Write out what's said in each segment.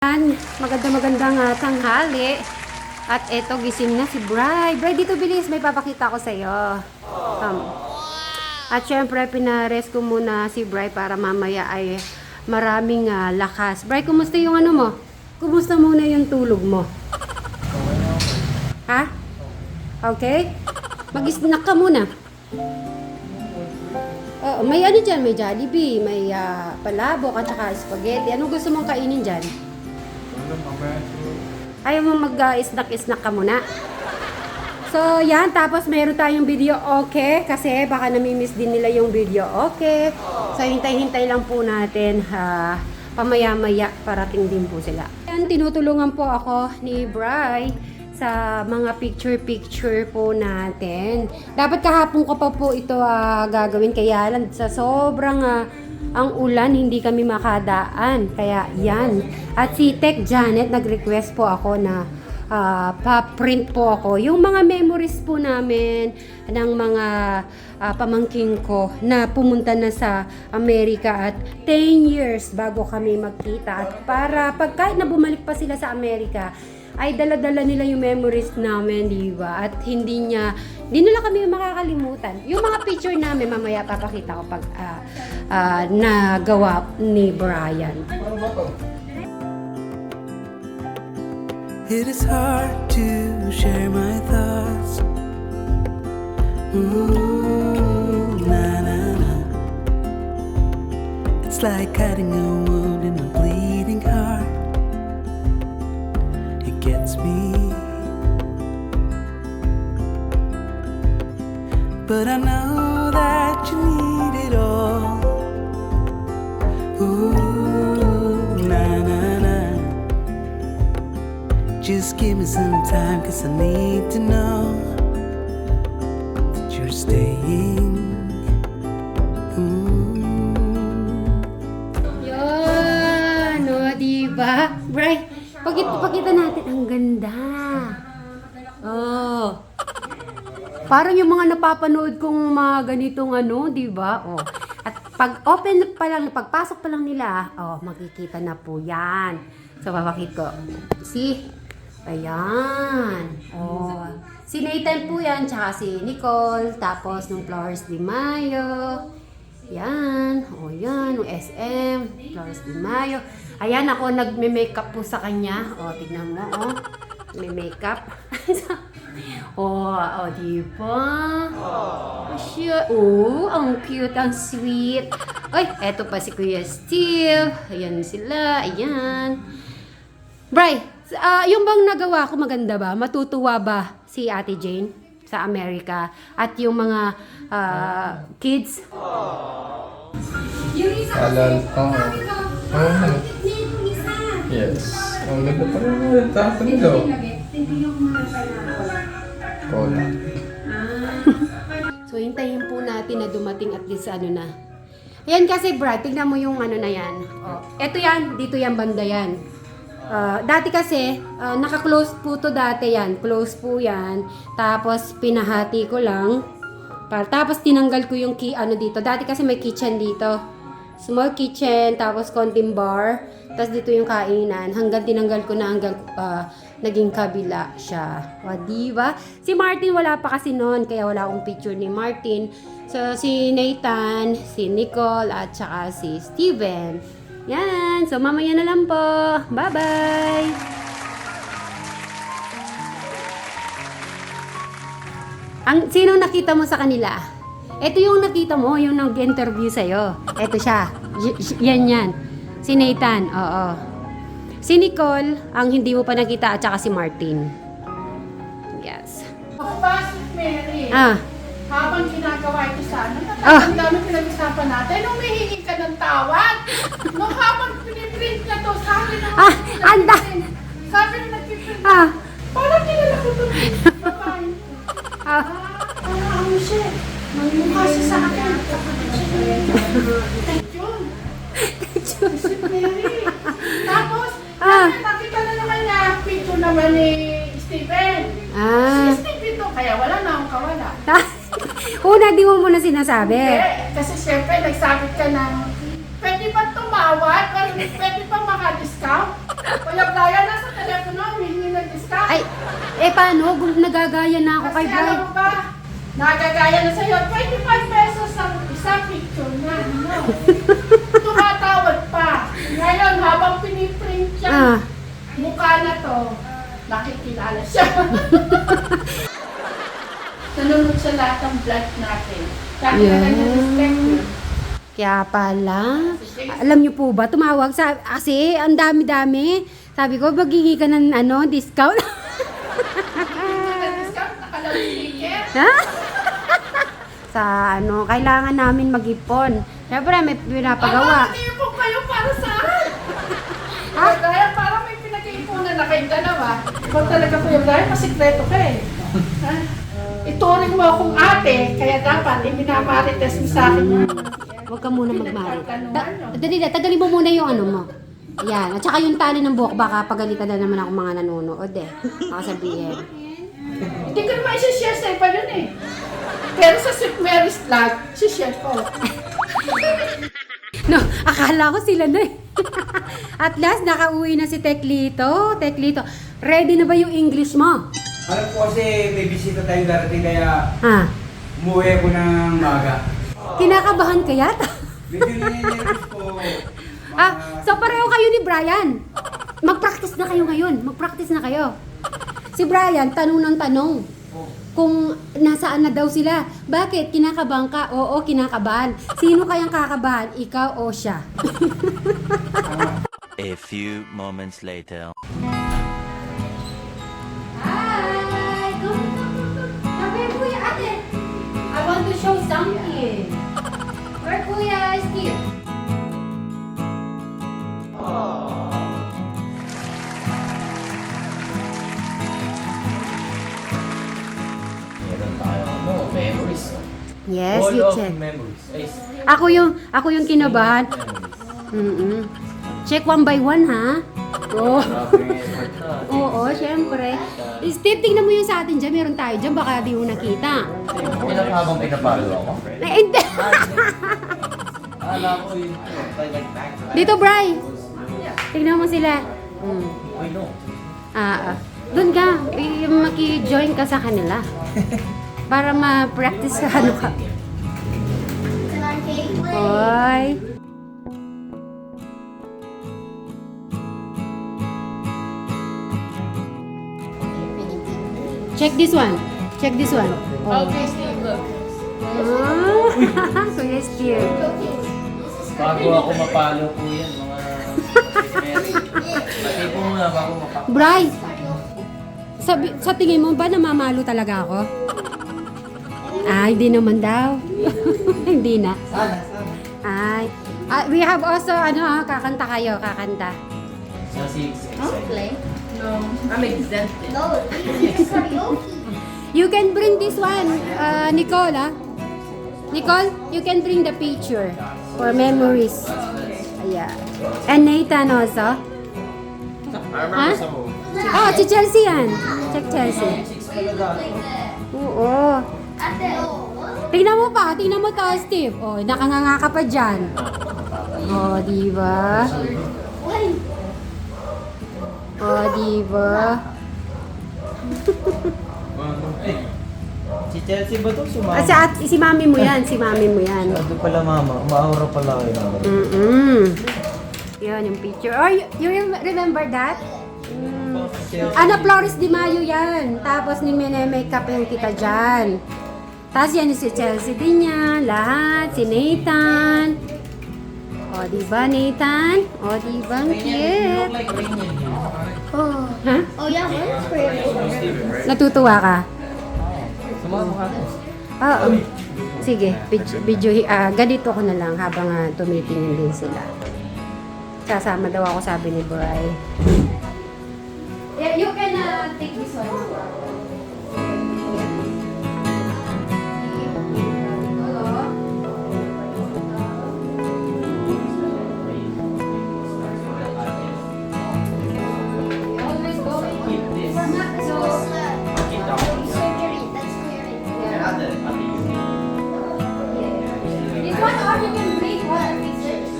Magandang tanghali. At eto, gising na si Bri. Bri, dito bilis. May papakita ko sa'yo. At syempre, pinares ko muna si Bri para mamaya ay maraming lakas. Bri, kumusta yung ano mo? Kumusta muna yung tulog mo? Ha? Okay? Mag-snack ka muna. May ano dyan? May Jollibee, may palabok at saka spaghetti. Anong gusto mong kainin dyan? Ayaw mo mag-snack ka muna. So, yan. Tapos, meron tayong video okay. Kasi, baka namimiss din nila yung video okay. So, hintay-hintay lang po natin. Pamaya-maya, parating din po sila. Yan, tinutulungan po ako ni Bri sa mga picture-picture po natin. Dapat kahapon ko pa po ito gagawin. Kaya lang, sa sobrang ang ulan, hindi kami makadaan. Kaya yan. At si Tech Janet, nag-request po ako na pa-print po ako yung mga memories po namin ng mga pamangking ko na pumunta na sa Amerika at 10 years bago kami magkita. At para pagka na bumalik pa sila sa Amerika, ay dala-dala nila yung memories namin, di ba? At hindi nila kami makakalimutan. Yung mga picture namin, mamaya papakita ko pag nagawa ni Brian. It is hard to share my thoughts. Ooh, na na na. It's like cutting a wound in a bleeding heart. It gets me, but I know that you need it all. Ooh, na na na. Just give me some time, 'cause I need to know that you're staying. Yan, o, diba? Bri, pakita natin. Ang ganda. Oh. Parang yung mga napapanood kong mga ganitong diba? Oh. At pag open pa lang, pagpasok pa lang nila, makikita na po yan. So, papakit ko. See? Ayan. Oh. Si Nathan po yan, tsaka si Nicole, tapos nung Flores de Mayo. Yan. O yan, nung SM, Flores de Mayo. Ayan, ako nagme-makeup po sa kanya. O, tignan mo, may makeup. Diba? Ang cute, ang sweet. Ay, eto pa si Kuya Steve. Ayan sila, ayan. Bri, yung bang nagawa ko maganda ba? Matutuwa ba si Ate Jane sa Amerika? At yung mga kids? Yung isa Yes. Ang ganda pa rin. Tapos nito. Cola. So, hintayin po natin na dumating at least na. Ayan kasi, Brad, tignan mo yung na yan. Eto yan, dito yan, banda yan. Dati kasi, naka-close po to dati yan. Close po yan. Tapos, pinahati ko lang. Tapos, tinanggal ko yung key, dito. Dati kasi may kitchen dito. Small kitchen, tapos konting bar. Tapos, dito yung kainan. Hanggang tinanggal ko na hanggang naging kabila siya. O, diba? Si Martin, wala pa kasi noon. Kaya wala akong picture ni Martin. So, si Nathan, si Nicole, at saka si Steven. Yan. So, mamaya na lang po. Bye-bye! Sino nakita mo sa kanila? Ito yung nakita mo, yung nag-interview sa'yo. Ito siya. Yan. Si Nathan, oo. Si Nicole, ang hindi mo pa nakita, at saka si Martin. Yes. Pagpasok, Mary. Habang ginagawa ito sana, ang dami pinag-usapan natin. Nung humihingi ka ng tawad, nung habang piniprint na to, sabi na Anda! sabi na nagpiprint, parang kilala ko ito. Babae. Ano siya? Mukha siya sa akin. Yun. Si Mary. Tapos, nakita na naman niya, picture naman ni Steven. Si Steven to, kaya wala na akong kawala. Una, di mo muna sinasabi. Hindi, kasi syempre nagsabit ka ng pwede ba tumawad? Pwede ba maka-discount? Kuya Brian, nasa telepono, humingi ng discount. Ay, paano? Nagagaya na ako kay Kasi Bray. alam mo ba, nagagaya na sa'yo, 25 pesos ang isang picture niya. No? Tumatawad pa. Ngayon, habang piniprint siya, Ah. mukha na to, nakikilala siya. Nalunod sa lahat ng vlog natin. Dahil Yeah. na respect yun. Kaya pala. Alam niyo po ba, tumawag sa, kasi ang dami-dami. Sabi ko, magiging ka ng discount. Discount, nakalaw-sticker. Ha? Sa kailangan namin mag-ipon. Siyempre, may pinapagawa. Mag-iipon kayo para saan? Ha? Kaya parang may pinag-iipunan na kayong dalawa. Ikaw talaga Kuya Brian, masikreto ka eh. Ha? Ituring mo akong ate, kaya dapat iminamarites mo sa akin yun. Huwag ka muna magmari. Dali, tagalin mo muna yung mo. Yan. At saka yung tali ng buhok, baka pagalitan na naman ako mga nanonood eh. Baka sabihin. Hindi ko naman isi-share sa iba yun eh. Pero sa Sweet Mary's vlog, isi-share ko. No, akala ko sila na eh. At last, nakauwi na si Teklito. Teklito, ready na ba yung English mo? Alam ko kasi may bisita tayong darating kaya Ha? umuwi ako ng maga. Kinakabahan ka yata? Medyo nininervous ko. So pareho kayo ni Brian. Mag-practice na kayo ngayon. Mag-practice na kayo. Si Brian, tanong ng tanong. Kung nasaan na daw sila. Bakit? Kinakabahan ka? Oo, kinakabahan. Sino kayang kakabahan? Ikaw o siya? A few moments later. Hi! Come. Sabi, Kuya Ate. I want to show something. Where Kuya Steve? Meron tayo, memories. Yes, Wall you of check. memories. Ay, Ako yung kinabahan. memories. Check one by one, ha? Oh. Grabe yung effort na. Oo, syempre. Steve, tingnan mo yung sa atin dyan. Meron tayo dyan. Baka di mo nakita. Ilang habang pinapalo ako? Ay, hindi. Alam ko yun. Dito, Bri. Tingnan mo sila. I know. Doon ka. Maki-join ka sa kanila. Para ma-practice ka ka. Hoy. Check this one. Check this one. Oh. Okay, Steve, look. Kuya Steve. Bago ako mapalo po yan, mga Mary. Pati po muna bago mapalo. Bri, sa tingin mo ba namamalo talaga ako? Hindi naman daw. Hindi na. Ay. We have also, kakanta kayo, kakanta. Sa 6, No, I'm exempted. You can bring this one, Nicole, Nicole, you can bring the picture for memories. Yeah. And Nathan also. Ha? Oh, si Chelsea yan. Check Chelsea. Oo. Tingnan mo to, Steve. Oh, nakanganga ka pa dyan. Oh, diba? Oh, diba? Si Chelsea ba ito? Sumama? Si mami mo yan, si mami mo yan. Sabi pala mama, umaura pala kayo naman. Yan yung picture. Oh, you remember that? Ana Flores Di Mayo yan. Tapos ni make-up yung kita dyan. Tapos yan si Chelsea din yan. Lahat. Si Nathan. O, diba Nathan? O, diba? Ang cute. Oh. Ha? Oh yeah, where's Freddy? Natutuwa ka? Sumama ka. Oo. Sige, ganito ko na lang habang tumitingin din sila. Sasama daw ako, sabi ni Bri. Yeah, you can take this one. Always going. Surgery, that's scary. This one or you can bring one. It is.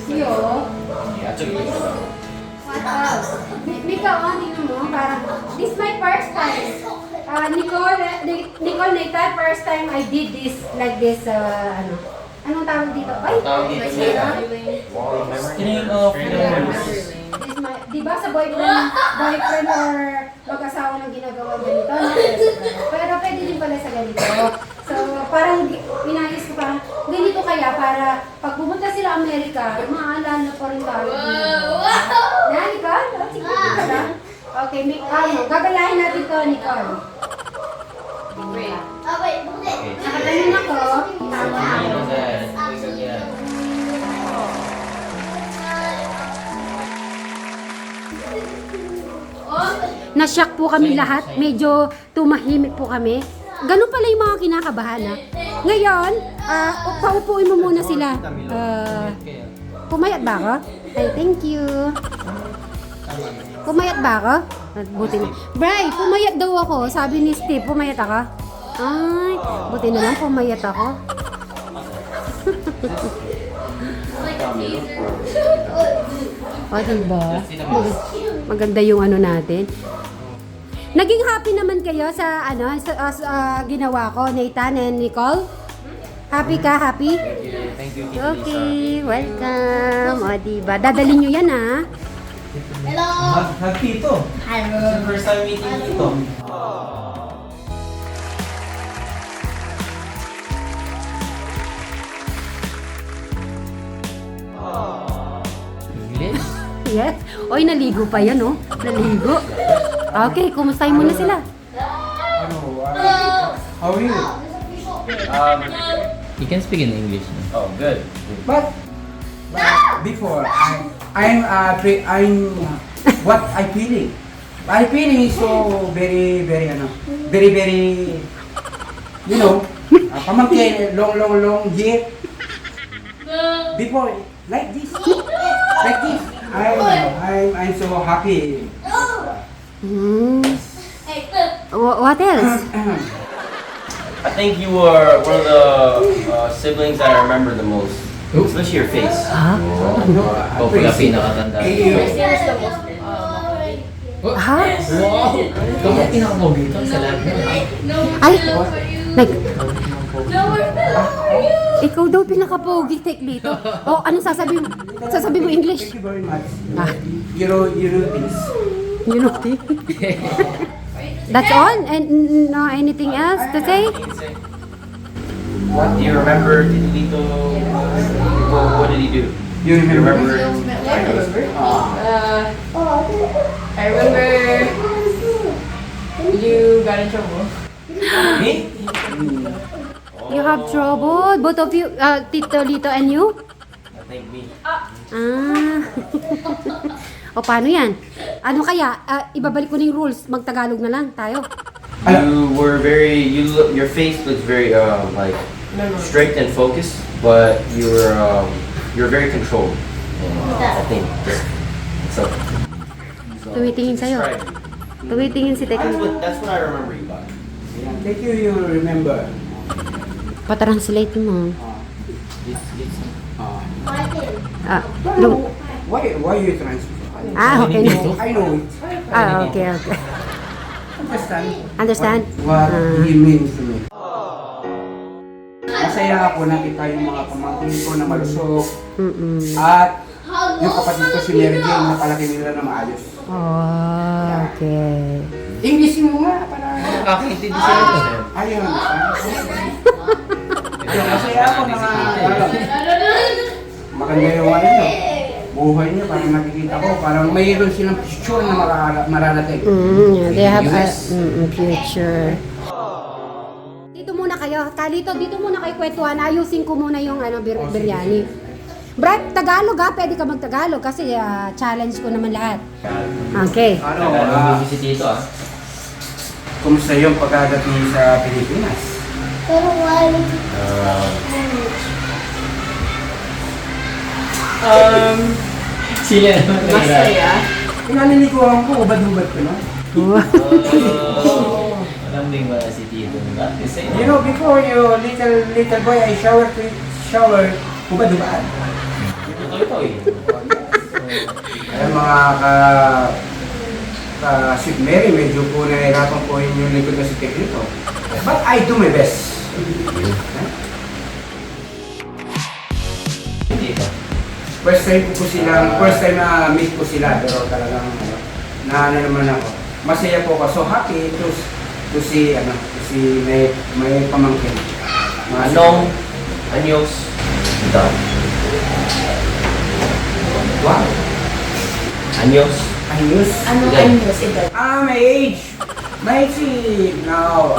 Yo. What else? Mika, tingnan mo, parang, this is my first time. Nicole, Nathan, first time I did this, like this, anong tawag dito? Ay, Tawag dito sino? String of memories. This my, di ba sa boyfriend or mag-asawa ng ginagawa ganito? Pero pwede din pala sa ganito. So, parang inayos ko parang ganito kaya para pag pumunta sila Amerika, maaalala pa rin tayo. Na, Nicole? Sige, ka lang. Okay, gagalahin natin to, Nicole. Oh, wait, okay. Nakaganon ako. Tama. Na-shock po kami lahat. Medyo tumahimik po kami. Ganun pala yung mga kinakabahan, ha? Ngayon, paupuin mo muna sila. Pumayat ba ako? Ay, thank you. Pumayat ba ako? Buti na. Bray, pumayat daw ako. Sabi ni Steve, pumayat ako. Ay, buti na lang pumayat ako. O, diba? Maganda yung ano natin. Naging happy naman kayo sa ginawa ko, Nathan and Nicole? Happy ka? Happy? Thank you, Okay, welcome. O, diba? Dadalhin nyo yan, ha? Hello. Happy ito. First time meeting dito. English? Yes. Oy, naligo pa yan, oh. Naligo. Okay, kumustahin mo na sila. How are you? You can speak in English. Oh, good. But before I'm what I feeling. I feeling is so very you know, pamangkin long year. Before like this. I'm so happy. What else? I think you were one of the siblings that I remember the most. Especially your face. Ha? Ikaw pala pinakatanda. Ha? Ikaw pala pinakamogi dito sa lahat mo. Ay, ikaw daw pinaka-pogi, Tek Lito. O, ano sasabi mo? Sasabi mo English? Thank you very much. Ah. You know this. You know, that's all? And no anything else to say? What do you remember? Tito? What did he do? You You remember? remember? I remember you got in trouble. Me? You have trouble? Both of you, Tito Lito and you? I think me. Ah. O, paano yan? Ano kaya? Ibabalik ko na yung rules. Magtagalog na lang tayo. You were very. Your face was very like straight and focused, but you're very controlled. I think. So. Tumitingin sa'yo. Tumitingin si Tek. That's what I remember you by. Thank you. You remember? Pa-translate mo. Ah, Why you transfer? okay na. I know it. Okay. Understand? Understand? What he means to me. Masaya ako nakita yung mga pamangkin ko na malusog at yung kapatid ko si Mary Jane na palaki nila na maayos. Oh, okay. English mo nga para Nakakaintindi sila ito, sir. ayun. Masaya ako mga maganda yung ano nyo. Buhay niyo parang nakikita ko parang mayroon silang future na mararating. They have a future. Dito muna kayo. Kalito, dito muna kayo kwentuhan. Ayusin ko muna yung biryani. Brad, Tagalog ha. Pwede ka mag-Tagalog kasi challenge ko naman lahat. Okay. Ano, Tagalog si Tito, ah. kumusta yung pagkadating sa Pilipinas? Pero why? Sila naman Masaya. Pinalilikuhan ko, ubad-ubad ko no? Alam din ba si Tito? Kasi, You know, before you little boy, I shower, ubad-ubad. Ito eh. Kaya mga Sweet Mary, medyo po nahihirapan po yung likod na si Tekrito. But I do my best. Hindi pa. First time na meet ko sila, pero talagang na naman ako. Masaya po ako. So happy to see may pamangkin. Anong anyos? Ito. Wow. Anyos? Ayos. Anong Okay. anyos ito? My age. My age is now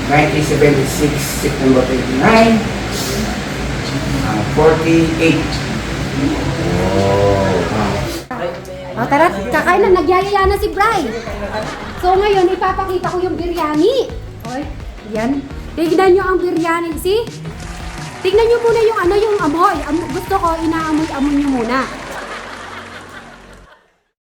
1976, September 29. 48. O tara, kakain na, nagyayaya na si Bri. So ngayon, ipapakita ko yung biryani. Oy, yan. Tignan nyo ang biryani. See? Tignan nyo muna yung yung amoy. Gusto ko, inaamoy-amoy nyo muna.